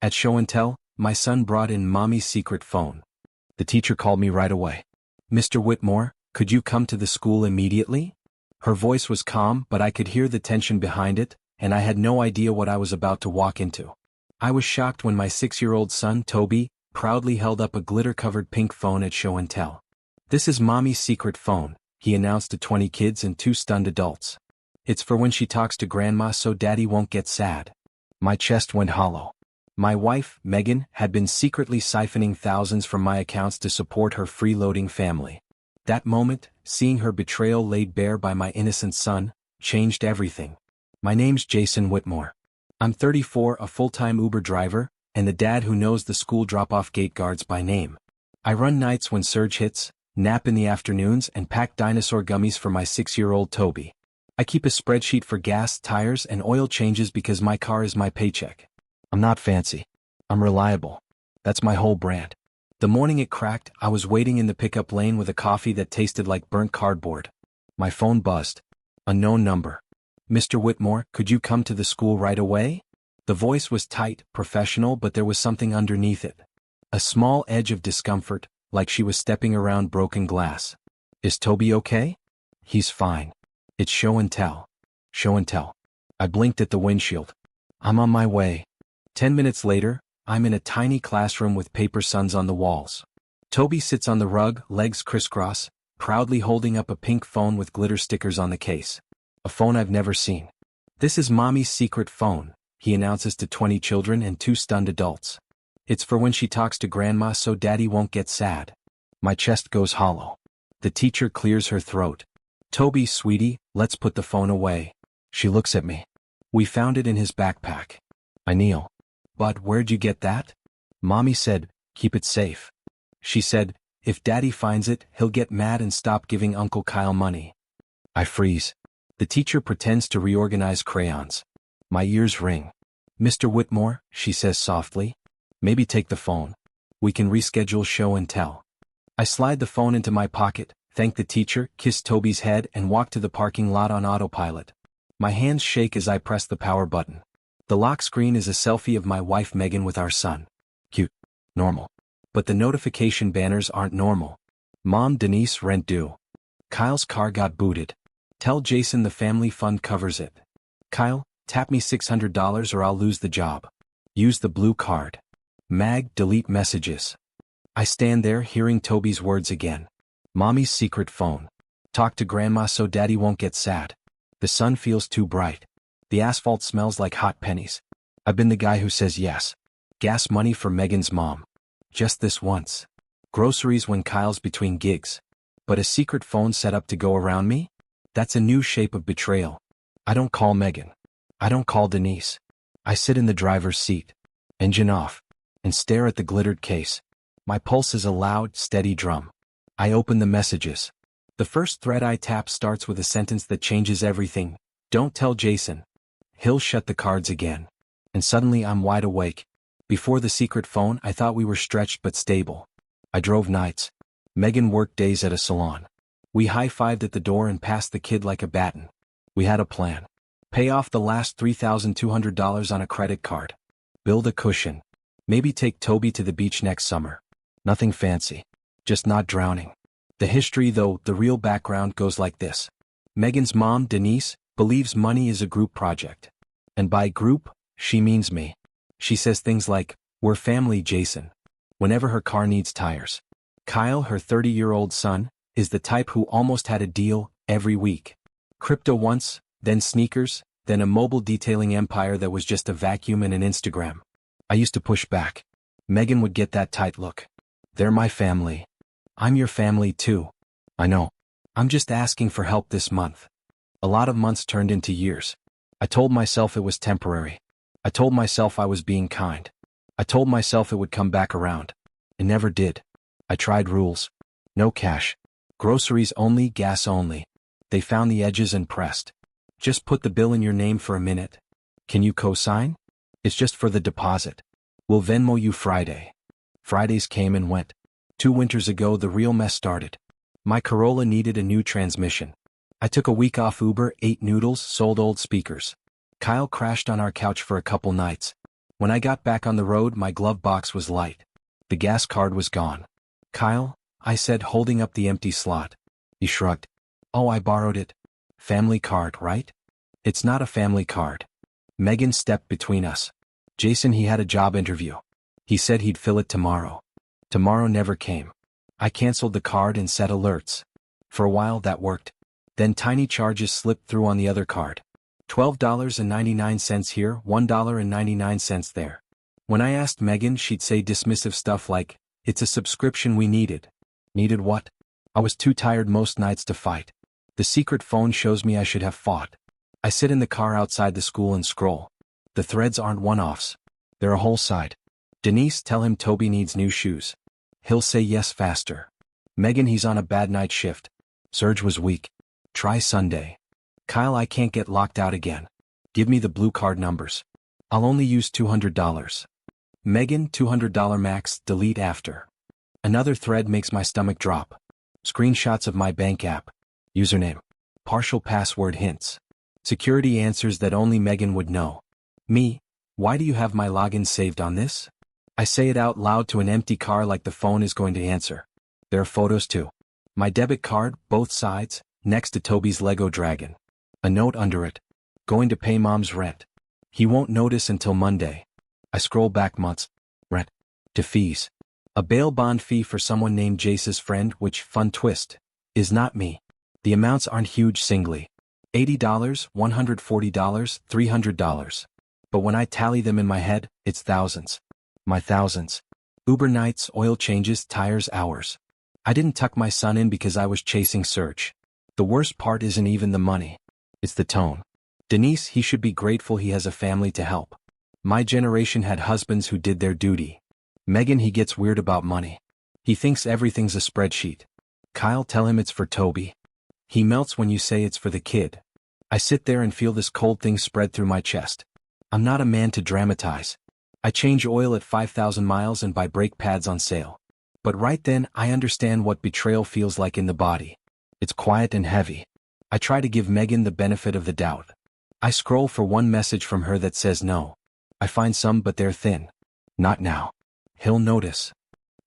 At show and tell, my son brought in Mommy's secret phone. The teacher called me right away. "Mr. Whitmore, could you come to the school immediately?" Her voice was calm, but I could hear the tension behind it, and I had no idea what I was about to walk into. I was shocked when my 6-year-old son, Toby, proudly held up a glitter-covered pink phone at show and tell. "This is Mommy's secret phone," he announced to 20 kids and 2 stunned adults. "It's for when she talks to Grandma so Daddy won't get sad." My chest went hollow. My wife, Megan, had been secretly siphoning thousands from my accounts to support her freeloading family. That moment, seeing her betrayal laid bare by my innocent son, changed everything. My name's Jason Whitmore. I'm 34, a full-time Uber driver, and the dad who knows the school drop-off gate guards by name. I run nights when surge hits, nap in the afternoons, and pack dinosaur gummies for my 6-year-old Toby. I keep a spreadsheet for gas, tires, and oil changes because my car is my paycheck. I'm not fancy. I'm reliable. That's my whole brand. The morning it cracked, I was waiting in the pickup lane with a coffee that tasted like burnt cardboard. My phone buzzed. Unknown number. "Mr. Whitmore, could you come to the school right away?" The voice was tight, professional, but there was something underneath it. A small edge of discomfort, like she was stepping around broken glass. "Is Toby okay?" "He's fine. It's show and tell." Show and tell. I blinked at the windshield. "I'm on my way." 10 minutes later, I'm in a tiny classroom with paper suns on the walls. Toby sits on the rug, legs crisscross, proudly holding up a pink phone with glitter stickers on the case. A phone I've never seen. "This is Mommy's secret phone," he announces to 20 children and 2 stunned adults. "It's for when she talks to Grandma so Daddy won't get sad." My chest goes hollow. The teacher clears her throat. "Toby, sweetie, let's put the phone away." She looks at me. "We found it in his backpack." I kneel. "But where'd you get that?" "Mommy said, keep it safe." She said, "If Daddy finds it, he'll get mad and stop giving Uncle Kyle money." I freeze. The teacher pretends to reorganize crayons. My ears ring. "Mr. Whitmore," she says softly, "maybe take the phone. We can reschedule show and tell." I slide the phone into my pocket, thank the teacher, kiss Toby's head, and walk to the parking lot on autopilot. My hands shake as I press the power button. The lock screen is a selfie of my wife Megan with our son. Cute. Normal. But the notification banners aren't normal. "Mom, Denise, rent due." "Kyle's car got booted. Tell Jason the family fund covers it." "Kyle, tap me $600 or I'll lose the job." "Use the blue card." "Mag, delete messages." I stand there hearing Toby's words again. Mommy's secret phone. "Talk to Grandma so Daddy won't get sad." The sun feels too bright. The asphalt smells like hot pennies. I've been the guy who says yes. Gas money for Megan's mom. Just this once. Groceries when Kyle's between gigs. But a secret phone set up to go around me? That's a new shape of betrayal. I don't call Megan. I don't call Denise. I sit in the driver's seat, engine off, and stare at the glittered case. My pulse is a loud, steady drum. I open the messages. The first thread I tap starts with a sentence that changes everything. "Don't tell Jason. He'll shut the cards again." And suddenly I'm wide awake. Before the secret phone, I thought we were stretched but stable. I drove nights. Megan worked days at a salon. We high-fived at the door and passed the kid like a baton. We had a plan. Pay off the last $3,200 on a credit card. Build a cushion. Maybe take Toby to the beach next summer. Nothing fancy. Just not drowning. The history, though, the real background goes like this. Megan's mom, Denise, believes money is a group project. And by group, she means me. She says things like, "We're family, Jason," whenever her car needs tires. Kyle, her 30-year-old son, is the type who almost had a deal every week. Crypto once, then sneakers, then a mobile detailing empire that was just a vacuum and an Instagram. I used to push back. Megan would get that tight look. "They're my family." "I'm your family too." "I know. I'm just asking for help this month." A lot of months turned into years. I told myself it was temporary. I told myself I was being kind. I told myself it would come back around. It never did. I tried rules. No cash. Groceries only, gas only. They found the edges and pressed. "Just put the bill in your name for a minute. Can you co-sign? It's just for the deposit. We'll Venmo you Friday." Fridays came and went. 2 winters ago the real mess started. My Corolla needed a new transmission. I took a week off Uber, ate noodles, sold old speakers. Kyle crashed on our couch for a couple nights. When I got back on the road, my glove box was light. The gas card was gone. Kyle, I said, holding up the empty slot. He shrugged. Oh, I borrowed it. Family card, right? It's not a family card. Megan stepped between us. Jason, he had a job interview. He said he'd fill it tomorrow. Tomorrow never came. I canceled the card and set alerts. For a while that worked. Then tiny charges slipped through on the other card. $12.99 here, $1.99 there. When I asked Megan, she'd say dismissive stuff like, it's a subscription we needed. Needed what? I was too tired most nights to fight. The secret phone shows me I should have fought. I sit in the car outside the school and scroll. The threads aren't one-offs. They're a whole side. Denise, tell him Toby needs new shoes. He'll say yes faster. Megan, he's on a bad night shift. Serge was weak. Try Sunday. Kyle, I can't get locked out again. Give me the blue card numbers. I'll only use $200. Megan, $200 max, delete after. Another thread makes my stomach drop. Screenshots of my bank app. Username. Partial password hints. Security answers that only Megan would know. Me, why do you have my login saved on this? I say it out loud to an empty car like the phone is going to answer. There are photos too. My debit card, both sides, next to Toby's Lego dragon. A note under it. Going to pay mom's rent. He won't notice until Monday. I scroll back months. Rent. To fees. A bail bond fee for someone named Jace's friend, which, fun twist, is not me. The amounts aren't huge singly. $80, $140, $300. But when I tally them in my head, it's thousands. My thousands. Uber nights, oil changes, tires, hours. I didn't tuck my son in because I was chasing Serge. The worst part isn't even the money. It's the tone. Denise, he should be grateful he has a family to help. My generation had husbands who did their duty. Megan, he gets weird about money. He thinks everything's a spreadsheet. Kyle, tell him it's for Toby. He melts when you say it's for the kid. I sit there and feel this cold thing spread through my chest. I'm not a man to dramatize. I change oil at 5,000 miles and buy brake pads on sale. But right then, I understand what betrayal feels like in the body. It's quiet and heavy. I try to give Megan the benefit of the doubt. I scroll for one message from her that says no. I find some, but they're thin. Not now. He'll notice.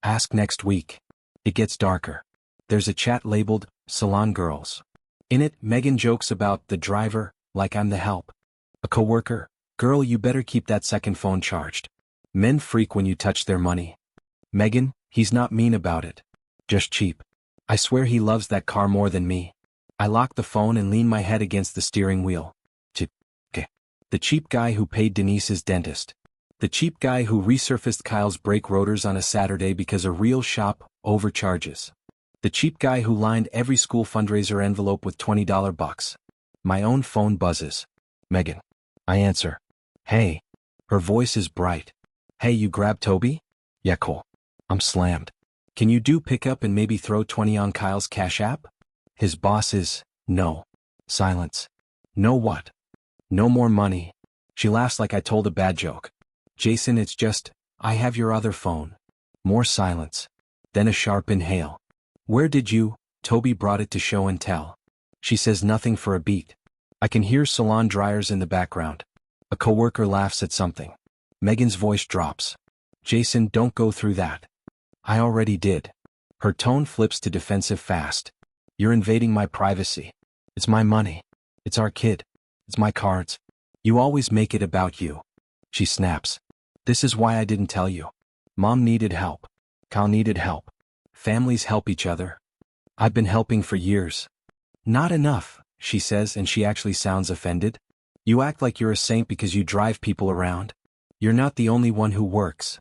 Ask next week. It gets darker. There's a chat labeled, Salon Girls. In it, Megan jokes about the driver, like I'm the help. A coworker, girl, you better keep that second phone charged. Men freak when you touch their money. Megan, he's not mean about it. Just cheap. I swear he loves that car more than me. I lock the phone and lean my head against the steering wheel. The cheap guy who paid Denise's dentist. The cheap guy who resurfaced Kyle's brake rotors on a Saturday because a real shop overcharges. The cheap guy who lined every school fundraiser envelope with $20 bucks. My own phone buzzes. Megan. I answer. Hey. Her voice is bright. Hey, you grab Toby? Yeah, cool. I'm slammed. Can you do pickup and maybe throw 20 on Kyle's Cash App? His boss is, no. Silence. No what? No more money. She laughs like I told a bad joke. Jason, it's just, I have your other phone. More silence. Then a sharp inhale. Where did you? Toby brought it to show and tell. She says nothing for a beat. I can hear salon dryers in the background. A coworker laughs at something. Megan's voice drops. Jason, don't go through that. I already did. Her tone flips to defensive fast. You're invading my privacy. It's my money. It's our kid. It's my cards. You always make it about you. She snaps. This is why I didn't tell you. Mom needed help. Kyle needed help. Families help each other. I've been helping for years. Not enough, she says, and she actually sounds offended. You act like you're a saint because you drive people around. You're not the only one who works.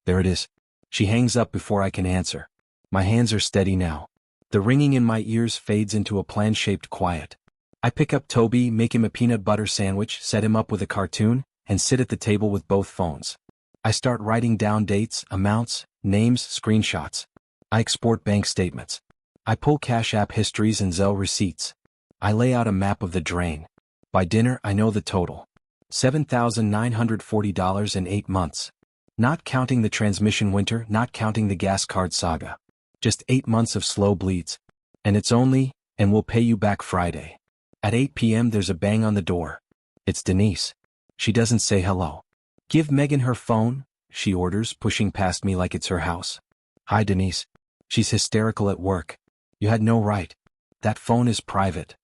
There it is. She hangs up before I can answer. My hands are steady now. The ringing in my ears fades into a plan-shaped quiet. I pick up Toby, make him a peanut butter sandwich, set him up with a cartoon, and sit at the table with both phones. I start writing down dates, amounts, names, screenshots. I export bank statements. I pull Cash App histories and Zelle receipts. I lay out a map of the drain. By dinner, I know the total. $7,940 in 8 months. Not counting the transmission winter, not counting the gas card saga. Just 8 months of slow bleeds. And it's only, and we'll pay you back Friday. At 8 p.m. there's a bang on the door. It's Denise. She doesn't say hello. Give Megan her phone, she orders, pushing past me like it's her house. Hi, Denise. She's hysterical at work. You had no right. That phone is private.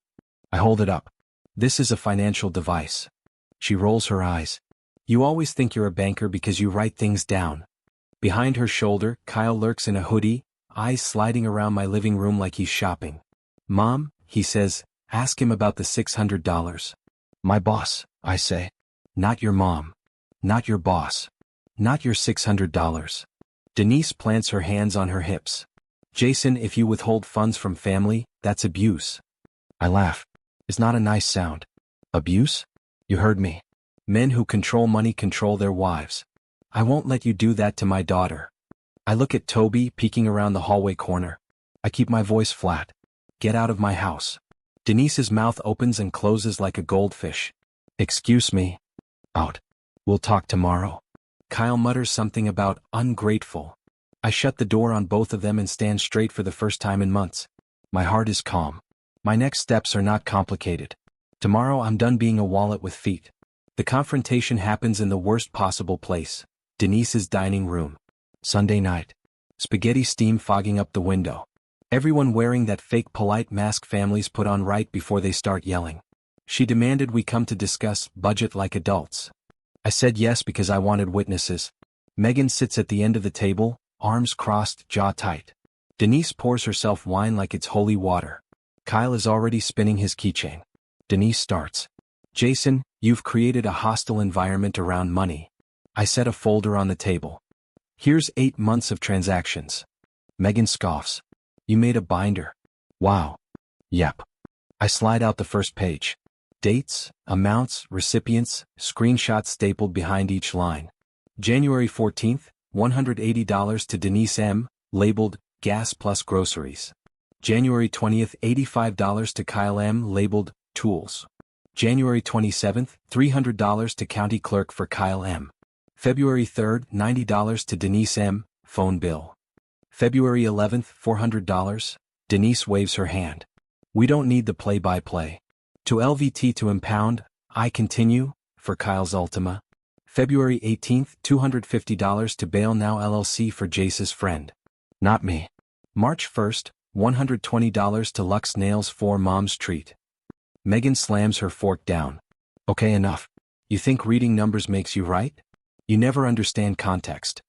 I hold it up. This is a financial device. She rolls her eyes. You always think you're a banker because you write things down. Behind her shoulder, Kyle lurks in a hoodie, eyes sliding around my living room like he's shopping. Mom, he says, ask him about the $600. My boss, I say. Not your mom. Not your boss. Not your $600. Denise plants her hands on her hips. Jason, if you withhold funds from family, that's abuse. I laugh. It's not a nice sound. Abuse? You heard me. Men who control money control their wives. I won't let you do that to my daughter. I look at Toby peeking around the hallway corner. I keep my voice flat. Get out of my house. Denise's mouth opens and closes like a goldfish. Excuse me. Out. We'll talk tomorrow. Kyle mutters something about ungrateful. I shut the door on both of them and stand straight for the first time in months. My heart is calm. My next steps are not complicated. Tomorrow I'm done being a wallet with feet. The confrontation happens in the worst possible place. Denise's dining room. Sunday night. Spaghetti steam fogging up the window. Everyone wearing that fake polite mask families put on right before they start yelling. She demanded we come to discuss budget like adults. I said yes because I wanted witnesses. Megan sits at the end of the table, arms crossed, jaw tight. Denise pours herself wine like it's holy water. Kyle is already spinning his keychain. Denise starts. Jason, you've created a hostile environment around money. I set a folder on the table. Here's 8 months of transactions. Megan scoffs. You made a binder. Wow. Yep. I slide out the first page. Dates, amounts, recipients, screenshots stapled behind each line. January 14th, $180 to Denise M., labeled, gas plus groceries. January 20th, $85 to Kyle M., labeled, tools. January 27th, $300 to county clerk for Kyle M. February 3rd, $90 to Denise M., phone bill. February 11th, $400. Denise waves her hand. We don't need the play-by-play. To LVT to impound, I continue, for Kyle's Ultima. February 18th, $250 to Bail Now LLC for Jace's friend. Not me. March 1st, $120 to Lux Nails for Mom's treat. Megan slams her fork down. Okay, enough. You think reading numbers makes you right? You never understand context.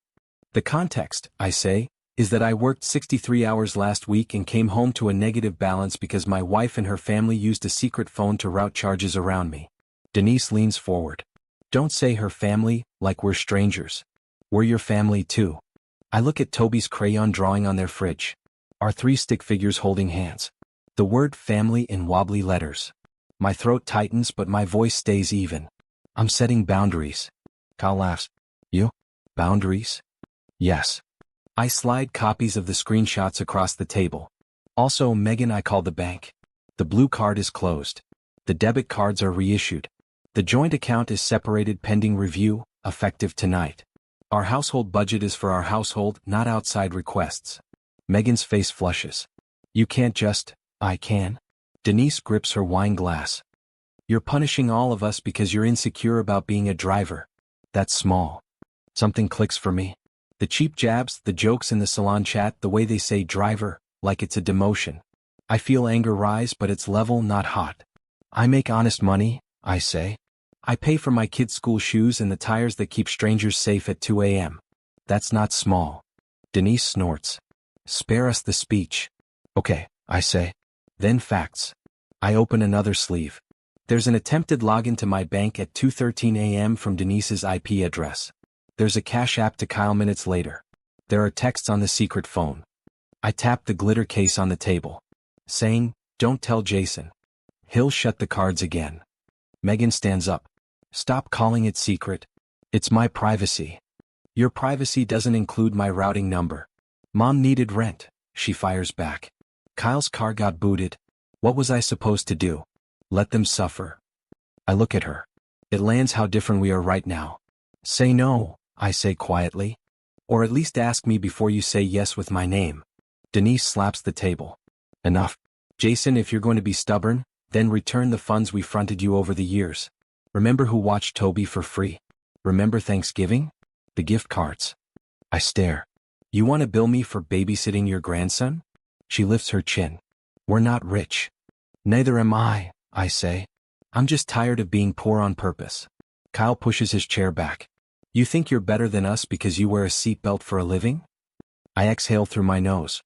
The context, I say, is that I worked 63 hours last week and came home to a negative balance because my wife and her family used a secret phone to route charges around me. Denise leans forward. Don't say her family, like we're strangers. We're your family too. I look at Toby's crayon drawing on their fridge. Our 3 stick figures holding hands. The word family in wobbly letters. My throat tightens but my voice stays even. I'm setting boundaries. Kyle laughs. You? Boundaries? Yes. I slide copies of the screenshots across the table. Also, Megan, I call the bank. The blue card is closed. The debit cards are reissued. The joint account is separated pending review, effective tonight. Our household budget is for our household, not outside requests. Megan's face flushes. You can't just, I can. Denise grips her wine glass. You're punishing all of us because you're insecure about being a driver. That's small. Something clicks for me. The cheap jabs, the jokes in the salon chat, the way they say driver, like it's a demotion. I feel anger rise but it's level, not hot. I make honest money, I say. I pay for my kids' school shoes and the tires that keep strangers safe at 2 a.m. That's not small. Denise snorts. Spare us the speech. Okay, I say. Then facts. I open another sleeve. There's an attempted login to my bank at 2:13 a.m. from Denise's IP address. There's a Cash App to Kyle minutes later. There are texts on the secret phone. I tap the glitter case on the table. Saying, don't tell Jason. He'll shut the cards again. Megan stands up. Stop calling it secret. It's my privacy. Your privacy doesn't include my routing number. Mom needed rent, she fires back. Kyle's car got booted. What was I supposed to do? Let them suffer. I look at her. It lands how different we are right now. Say no, I say quietly. Or at least ask me before you say yes with my name. Denise slaps the table. Enough. Jason, if you're going to be stubborn, then return the funds we fronted you over the years. Remember who watched Toby for free? Remember Thanksgiving? The gift cards. I stare. You want to bill me for babysitting your grandson? She lifts her chin. We're not rich. Neither am I say. I'm just tired of being poor on purpose. Kyle pushes his chair back. You think you're better than us because you wear a seatbelt for a living? I exhale through my nose.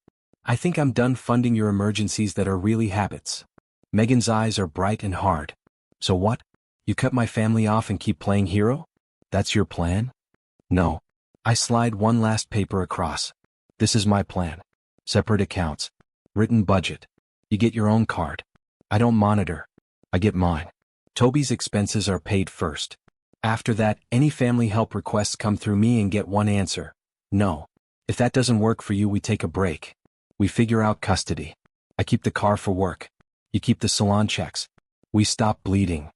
I think I'm done funding your emergencies that are really habits. Megan's eyes are bright and hard. So what? You cut my family off and keep playing hero? That's your plan? No. I slide one last paper across. This is my plan. Separate accounts. Written budget. You get your own card. I don't monitor. I get mine. Toby's expenses are paid first. After that, any family help requests come through me and get one answer. No. If that doesn't work for you, we take a break. We figure out custody. I keep the car for work. You keep the salon checks. We stop bleeding.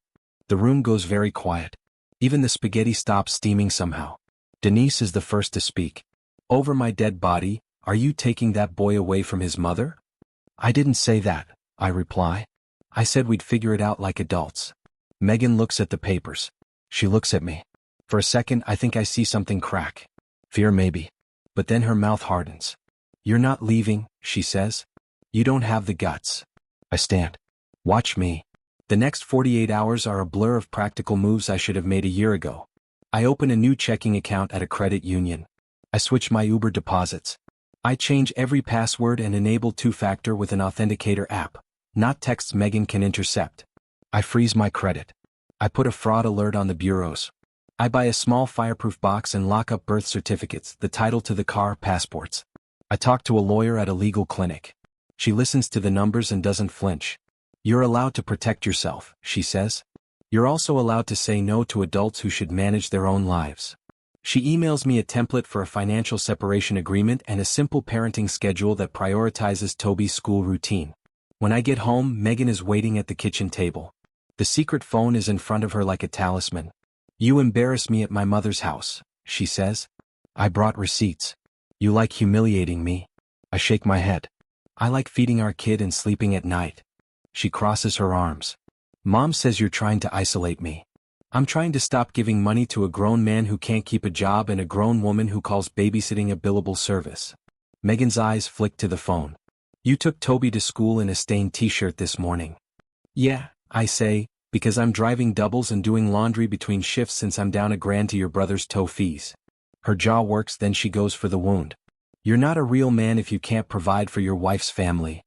The room goes very quiet. Even the spaghetti stops steaming somehow. Denise is the first to speak. Over my dead body, are you taking that boy away from his mother? I didn't say that, I reply. I said we'd figure it out like adults. Megan looks at the papers. She looks at me. For a second, I think I see something crack. Fear maybe. But then her mouth hardens. You're not leaving, she says. You don't have the guts. I stand. Watch me. The next 48 hours are a blur of practical moves I should have made a year ago. I open a new checking account at a credit union. I switch my Uber deposits. I change every password and enable two-factor with an authenticator app. Not texts Megan can intercept. I freeze my credit. I put a fraud alert on the bureaus. I buy a small fireproof box and lock up birth certificates, the title to the car, passports. I talk to a lawyer at a legal clinic. She listens to the numbers and doesn't flinch. You're allowed to protect yourself, she says. You're also allowed to say no to adults who should manage their own lives. She emails me a template for a financial separation agreement and a simple parenting schedule that prioritizes Toby's school routine. When I get home, Megan is waiting at the kitchen table. The secret phone is in front of her like a talisman. You embarrass me at my mother's house, she says. I brought receipts. You like humiliating me? I shake my head. I like feeding our kid and sleeping at night. She crosses her arms. Mom says you're trying to isolate me. I'm trying to stop giving money to a grown man who can't keep a job and a grown woman who calls babysitting a billable service. Megan's eyes flick to the phone. You took Toby to school in a stained t-shirt this morning. Yeah, I say, because I'm driving doubles and doing laundry between shifts since I'm down $1,000 to your brother's tow fees. Her jaw works, then she goes for the wound. You're not a real man if you can't provide for your wife's family.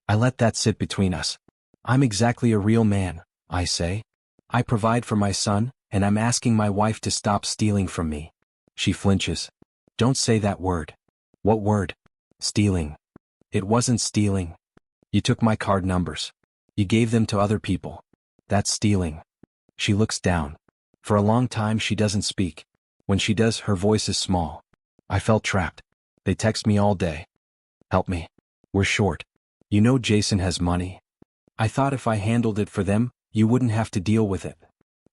I let that sit between us. I'm exactly a real man, I say. I provide for my son, and I'm asking my wife to stop stealing from me. She flinches. Don't say that word. What word? Stealing. It wasn't stealing. You took my card numbers. You gave them to other people. That's stealing. She looks down. For a long time she doesn't speak. When she does, her voice is small. I felt trapped. They text me all day. Help me. We're short. You know Jason has money. I thought if I handled it for them, you wouldn't have to deal with it.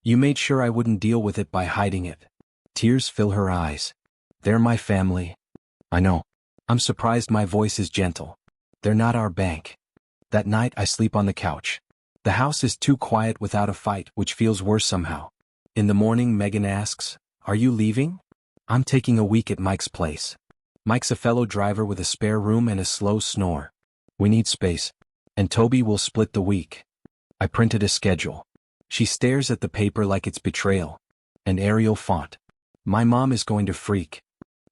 You made sure I wouldn't deal with it by hiding it. Tears fill her eyes. They're my family. I know. I'm surprised my voice is gentle. They're not our bank. That night I sleep on the couch. The house is too quiet without a fight, which feels worse somehow. In the morning, Megan asks, "Are you leaving?" I'm taking a week at Mike's place. Mike's a fellow driver with a spare room and a slow snore. We need space. And Toby will split the week. I printed a schedule. She stares at the paper like it's betrayal. An Arial font. My mom is going to freak.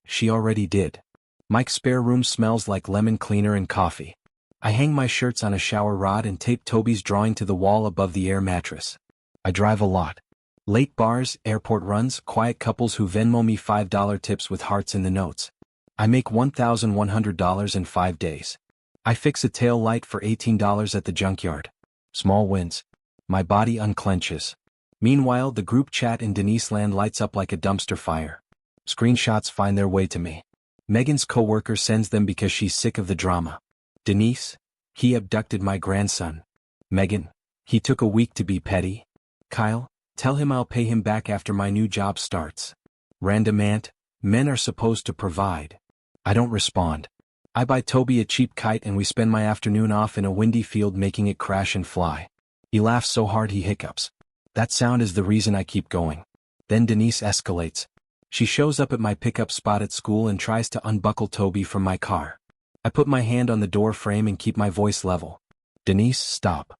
She already did. Mike's spare room smells like lemon cleaner and coffee. I hang my shirts on a shower rod and tape Toby's drawing to the wall above the air mattress. I drive a lot. Late bars, airport runs, quiet couples who Venmo me $5 tips with hearts in the notes. I make $1,100 in 5 days. I fix a tail light for $18 at the junkyard. Small wins. My body unclenches. Meanwhile, the group chat in Denise land lights up like a dumpster fire. Screenshots find their way to me. Megan's coworker sends them because she's sick of the drama. Denise, he abducted my grandson. Megan, he took a week to be petty. Kyle, tell him I'll pay him back after my new job starts. Random aunt, men are supposed to provide. I don't respond. I buy Toby a cheap kite and we spend my afternoon off in a windy field making it crash and fly. He laughs so hard he hiccups. That sound is the reason I keep going. Then Denise escalates. She shows up at my pickup spot at school and tries to unbuckle Toby from my car. I put my hand on the door frame and keep my voice level. Denise, stop.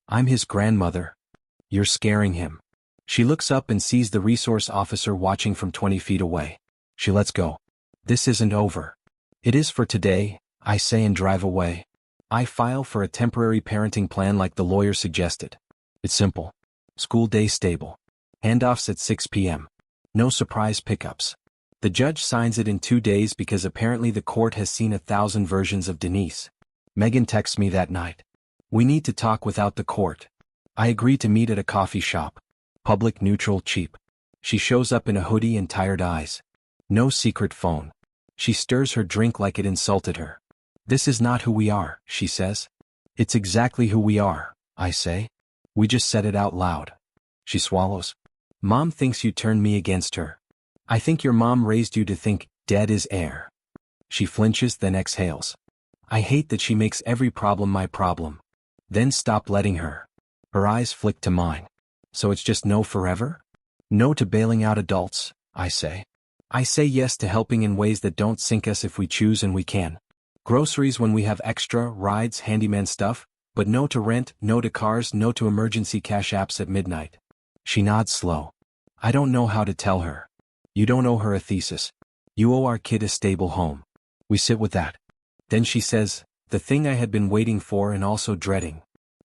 I'm his grandmother. You're scaring him. She looks up and sees the resource officer watching from 20 feet away. She lets go. This isn't over. It is for today, I say and drive away. I file for a temporary parenting plan like the lawyer suggested. It's simple. School day stable. Handoffs at 6 p.m. No surprise pickups. The judge signs it in 2 days because apparently the court has seen 1,000 versions of Denise. Megan texts me that night. We need to talk without the court. I agree to meet at a coffee shop. Public, neutral, cheap. She shows up in a hoodie and tired eyes. No secret phone. She stirs her drink like it insulted her. This is not who we are, she says. It's exactly who we are, I say. We just said it out loud. She swallows. Mom thinks you turned me against her. I think your mom raised you to think dead is air. She flinches, then exhales. I hate that she makes every problem my problem. Then stop letting her. Her eyes flick to mine. So it's just no forever? No to bailing out adults, I say. I say yes to helping in ways that don't sink us if we choose and we can. Groceries when we have extra, rides, handyman stuff, but no to rent, no to cars, no to emergency cash apps at midnight. She nods slow. I don't know how to tell her. You don't owe her a thesis. You owe our kid a stable home. We sit with that. Then she says, the thing I had been waiting for and also dreading.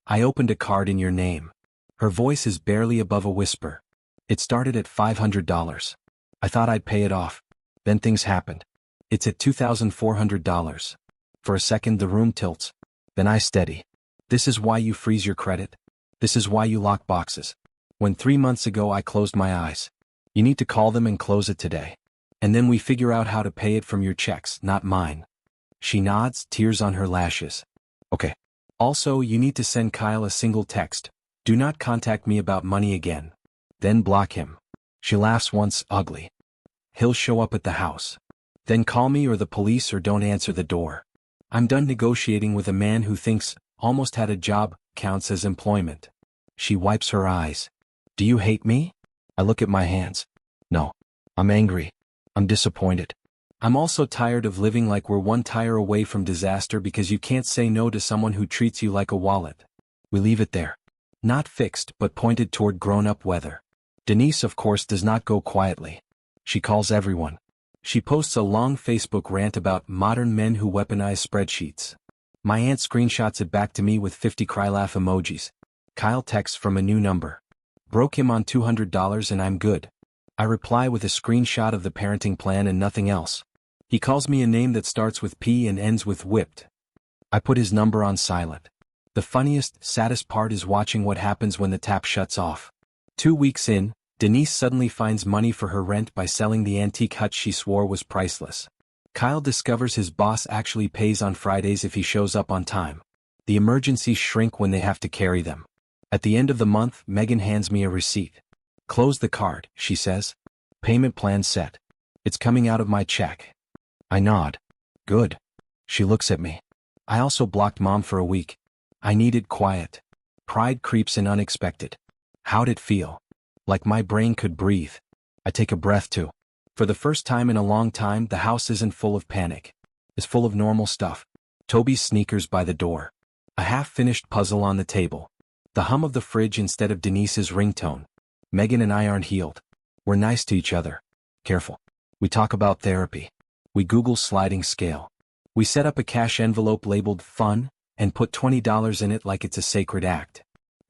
I opened a card in your name. Her voice is barely above a whisper. It started at $500. I thought I'd pay it off. Then things happened. It's at $2,400. For a second the room tilts. Then I steady. This is why you freeze your credit. This is why you lock boxes. When 3 months ago I closed my eyes. You need to call them and close it today. And then we figure out how to pay it from your checks, not mine. She nods, tears on her lashes. Okay. Also, you need to send Kyle a single text. Do not contact me about money again. Then block him. She laughs once, ugly. He'll show up at the house. Then call me or the police or don't answer the door. I'm done negotiating with a man who thinks almost had a job counts as employment. She wipes her eyes. Do you hate me? I look at my hands. No. I'm angry. I'm disappointed. I'm also tired of living like we're one tire away from disaster because you can't say no to someone who treats you like a wallet. We leave it there. Not fixed but pointed toward grown-up weather. Denise, of course, does not go quietly. She calls everyone. She posts a long Facebook rant about modern men who weaponize spreadsheets. My aunt screenshots it back to me with 50 cry laugh emojis. Kyle texts from a new number. Broke him on $200 and I'm good. I reply with a screenshot of the parenting plan and nothing else. He calls me a name that starts with P and ends with whipped. I put his number on silent. The funniest, saddest part is watching what happens when the tap shuts off. 2 weeks in, Denise suddenly finds money for her rent by selling the antique hut she swore was priceless. Kyle discovers his boss actually pays on Fridays if he shows up on time. The emergencies shrink when they have to carry them. At the end of the month, Megan hands me a receipt. Close the card, she says. Payment plan set. It's coming out of my check. I nod. Good. She looks at me. I also blocked Mom for a week. I needed quiet. Pride creeps in unexpected. How'd it feel? Like my brain could breathe. I take a breath too. For the first time in a long time, the house isn't full of panic. It's full of normal stuff. Toby's sneakers by the door. A half-finished puzzle on the table. The hum of the fridge instead of Denise's ringtone. Megan and I aren't healed. We're nice to each other. Careful. We talk about therapy. We Google sliding scale. We set up a cash envelope labeled fun and put $20 in it like it's a sacred act.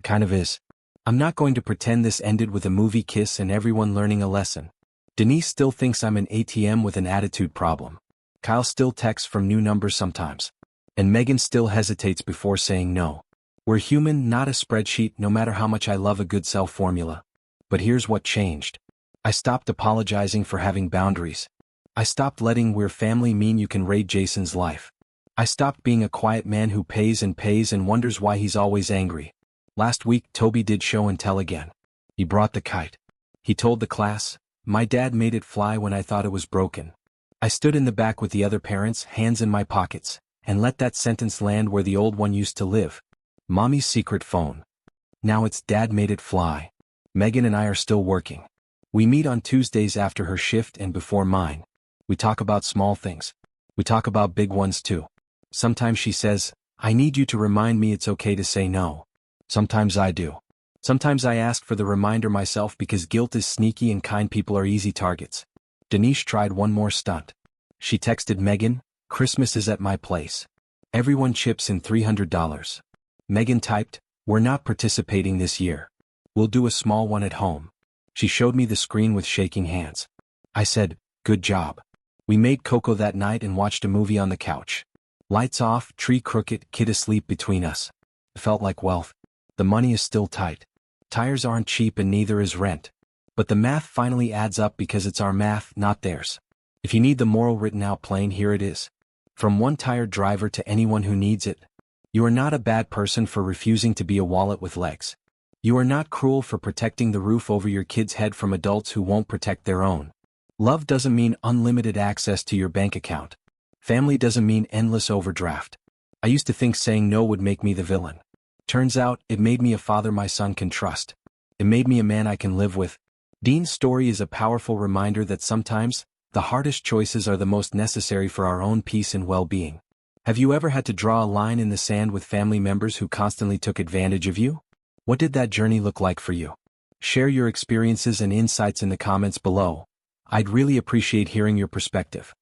Kind of is. I'm not going to pretend this ended with a movie kiss and everyone learning a lesson. Denise still thinks I'm an ATM with an attitude problem. Kyle still texts from new numbers sometimes. And Megan still hesitates before saying no. We're human, not a spreadsheet, no matter how much I love a good self formula. But here's what changed. I stopped apologizing for having boundaries. I stopped letting "we're family" mean you can raid Jason's life. I stopped being a quiet man who pays and wonders why he's always angry. Last week, Toby did show and tell again. He brought the kite. He told the class, my dad made it fly when I thought it was broken. I stood in the back with the other parents, hands in my pockets, and let that sentence land where the old one used to live. Mommy's secret phone. Now it's Dad made it fly. Megan and I are still working. We meet on Tuesdays after her shift and before mine. We talk about small things. We talk about big ones too. Sometimes she says, "I need you to remind me it's okay to say no." Sometimes I do. Sometimes I ask for the reminder myself because guilt is sneaky and kind people are easy targets. Denise tried one more stunt. She texted Megan, "Christmas is at my place. Everyone chips in $300. Megan typed, "We're not participating this year. We'll do a small one at home." She showed me the screen with shaking hands. I said, "Good job." We made cocoa that night and watched a movie on the couch. Lights off, tree crooked, kid asleep between us. It felt like wealth. The money is still tight. Tires aren't cheap and neither is rent. But the math finally adds up because it's our math, not theirs. If you need the moral written out plain, here it is. From one tired driver to anyone who needs it. You are not a bad person for refusing to be a wallet with legs. You are not cruel for protecting the roof over your kid's head from adults who won't protect their own. Love doesn't mean unlimited access to your bank account. Family doesn't mean endless overdraft. I used to think saying no would make me the villain. Turns out, it made me a father my son can trust. It made me a man I can live with. Dean's story is a powerful reminder that sometimes, the hardest choices are the most necessary for our own peace and well-being. Have you ever had to draw a line in the sand with family members who constantly took advantage of you? What did that journey look like for you? Share your experiences and insights in the comments below. I'd really appreciate hearing your perspective.